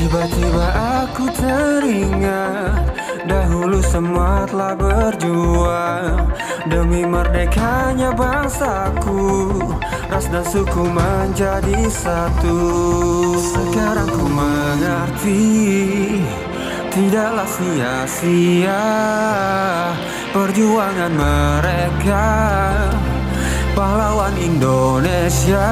Tiba-tiba aku teringat, dahulu semua telah berjuang demi merdekanya bangsaku. Ras dan suku menjadi satu. Sekarang ku mengerti, tidaklah sia-sia perjuangan mereka, pahlawan Indonesia.